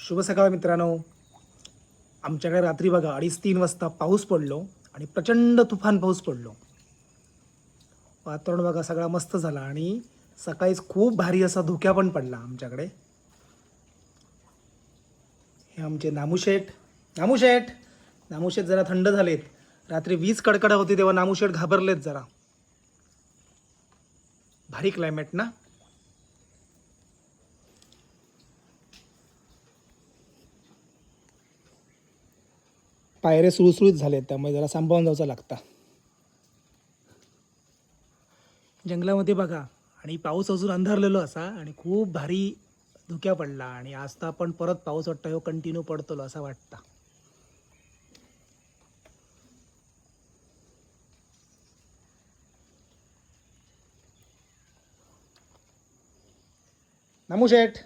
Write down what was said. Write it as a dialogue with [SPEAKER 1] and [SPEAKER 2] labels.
[SPEAKER 1] शुभ सकाळ मित्रांनो. आमच्याकडे रात्री बघा 2:30-3 वाजता पाऊस पडलो आणि प्रचंड तुफान पाऊस पडलो. वातावरण बघा सगळा मस्त झाला आणि सकाळीच खूप भारी असा धुक्या पण पडला आमच्याकडे. हे आमचे नामूशेठ. नामूशेठ नामूशेठ जरा थंड झालेत. रात्री वीज कडकडत होती तेव्हा नामूशेठ घाबरलेत जरा. भारी क्लायमेट ना. पायरे सुळसुळीत झालेत त्यामुळे जरा सांभाळून जायचं लागतं जंगलामध्ये बघा. आणि पाऊस अजून अंधारलेलो असा आणि खूप भारी धुक्या पडला आणि आज तर आपण परत पाऊस वाटतं हो कंटिन्यू पडतो असं वाटतं. नामूशेठ